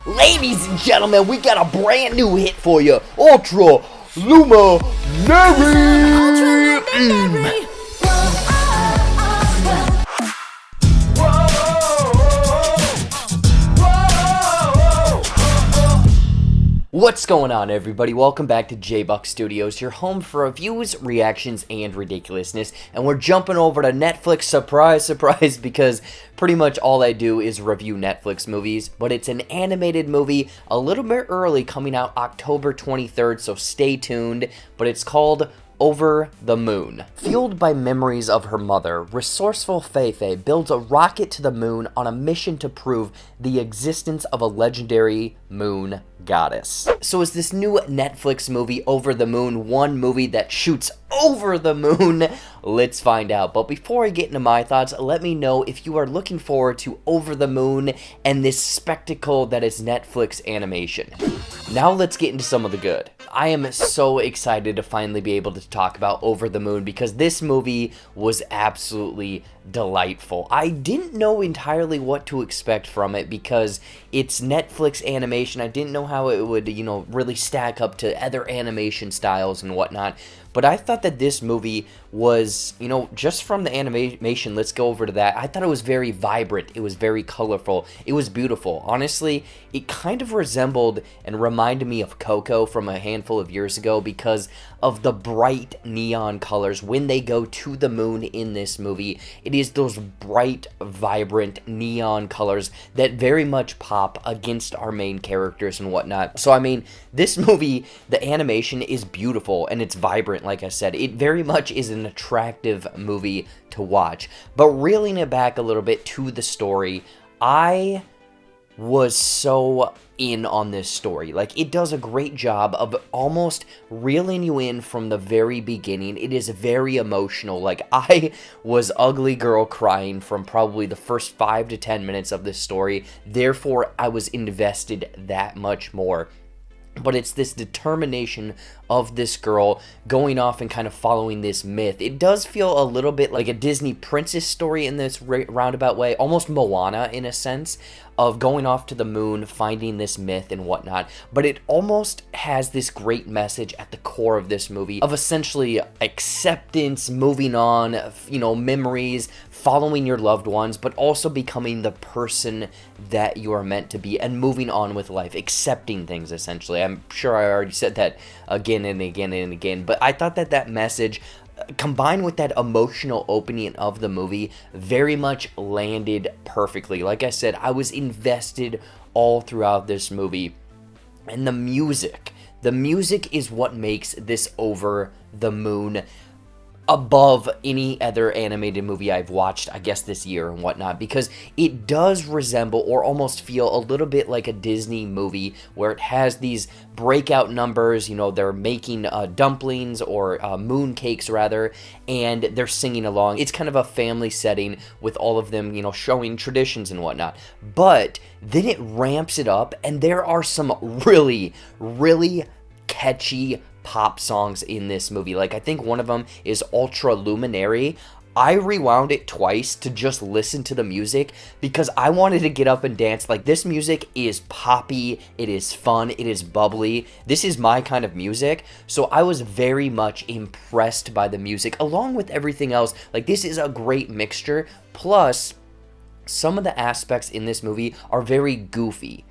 Ladies and gentlemen, we got a brand new hit for you. Ultra Luminary. What's going on, everybody? Welcome back to JBuck Studios, your home for reviews, reactions, and ridiculousness. And we're jumping over to Netflix, surprise, because pretty much all I do is review Netflix movies. But it's an animated movie, a little bit early, coming out October 23rd, so stay tuned. But it's called Over the Moon. Fueled by memories of her mother, resourceful Feifei builds a rocket to the moon on a mission to prove the existence of a legendary moon goddess. So is this new Netflix movie, Over the Moon, one movie that shoots over the moon? Let's find out. But before I get into my thoughts, let me know if you are looking forward to Over the Moon and this spectacle that is Netflix animation. Now let's get into some of the good. I am so excited to finally be able to talk about Over the Moon because this movie was absolutely delightful. I didn't know entirely what to expect from it because it's Netflix animation. I didn't know how it would, really stack up to other animation styles and whatnot. But I thought that this movie was, just from the animation, let's go over to that. I thought it was very vibrant. It was very colorful. It was beautiful. Honestly, it kind of resembled and reminded me of Coco from a handful of years ago because of the bright neon colors when they go to the moon in this movie. It is those bright, vibrant neon colors that very much pop against our main characters and whatnot. So, this movie, the animation is beautiful and it's vibrant, like I said. It very much is an attractive movie to watch. But reeling it back a little bit to the story, I was so in on this story. Like, it does a great job of almost reeling you in from the very beginning. It is very emotional. Like, I was ugly girl crying from probably the first 5 to 10 minutes of this story. Therefore, I was invested that much more. But it's this determination of this girl going off and kind of following this myth. It does feel a little bit like a Disney princess story in this roundabout way, almost Moana in a sense, of going off to the moon, finding this myth and whatnot. But it almost has this great message at the core of this movie of essentially acceptance, moving on, memories, following your loved ones, but also becoming the person that you are meant to be and moving on with life, accepting things essentially. I'm sure I already said that again and again and again, but I thought that message combined with that emotional opening of the movie very much landed perfectly. Like I said, I was invested all throughout this movie. And the music is what makes this Over the Moon above any other animated movie I've watched, I guess, this year and whatnot, because it does resemble or almost feel a little bit like a Disney movie where it has these breakout numbers, they're making dumplings or moon cakes rather, and they're singing along. It's kind of a family setting with all of them, showing traditions and whatnot. But then it ramps it up, and there are some really, really catchy pop songs in this movie. Like, I think one of them is Ultra Luminary. I rewound it twice to just listen to the music because I wanted to get up and dance. Like, this music is poppy, it is fun, it is bubbly. This is my kind of music, so I was very much impressed by the music along with everything else. Like, this is a great mixture. Plus, some of the aspects in this movie are very goofy.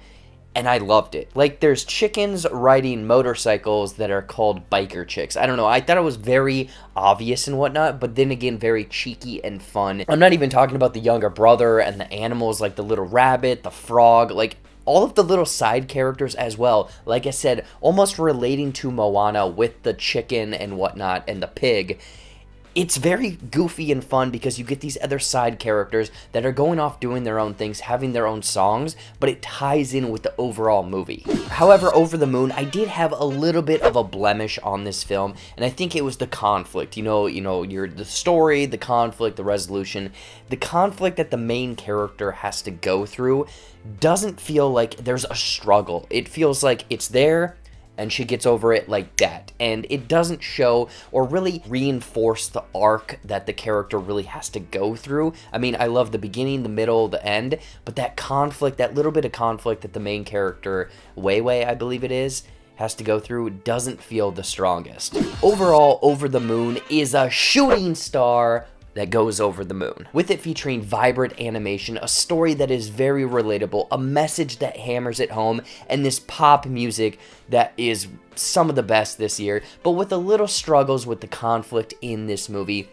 And I loved it. Like, there's chickens riding motorcycles that are called biker chicks. I don't know. I thought it was very obvious and whatnot, but then again, very cheeky and fun. I'm not even talking about the younger brother and the animals like the little rabbit, the frog, like all of the little side characters as well. Like I said, almost relating to Moana with the chicken and whatnot and the pig. It's very goofy and fun because you get these other side characters that are going off doing their own things, having their own songs, but it ties in with the overall movie. However, Over the Moon, I did have a little bit of a blemish on this film, and I think it was the conflict. The story, the conflict, the resolution. The conflict that the main character has to go through doesn't feel like there's a struggle. It feels like it's there, and she gets over it like that. And it doesn't show or really reinforce the arc that the character really has to go through. I mean, I love the beginning, the middle, the end, but that conflict, that little bit of conflict that the main character, Wei Wei, I believe it is, has to go through, doesn't feel the strongest. Overall, Over the Moon is a shooting star that goes over the moon. With it featuring vibrant animation, a story that is very relatable, a message that hammers it home, and this pop music that is some of the best this year, but with a little struggles with the conflict in this movie,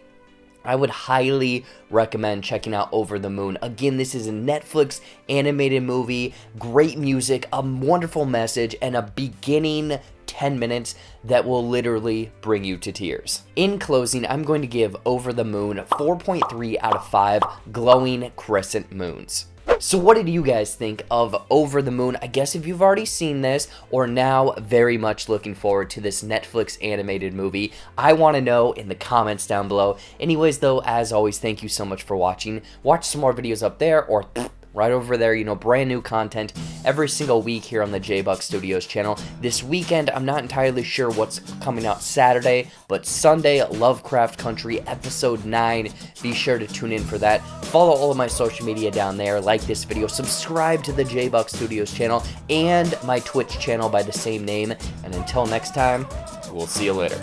I would highly recommend checking out Over the Moon. Again, this is a Netflix animated movie, great music, a wonderful message, and a beginning 10 minutes that will literally bring you to tears. In closing, I'm going to give Over the Moon 4.3 out of 5 glowing crescent moons. So what did you guys think of Over the Moon? I guess if you've already seen this or now very much looking forward to this Netflix animated movie, I want to know in the comments down below. Anyways though, as always, thank you so much for watching. Watch some more videos up there or right over there, you know, brand new content every single week here on the JBuck Studios channel. This weekend, I'm not entirely sure what's coming out Saturday, but Sunday, Lovecraft Country episode 9. Be sure to tune in for that. Follow all of my social media down there, like this video, subscribe to the JBuck Studios channel and my Twitch channel by the same name. And until next time, we'll see you later.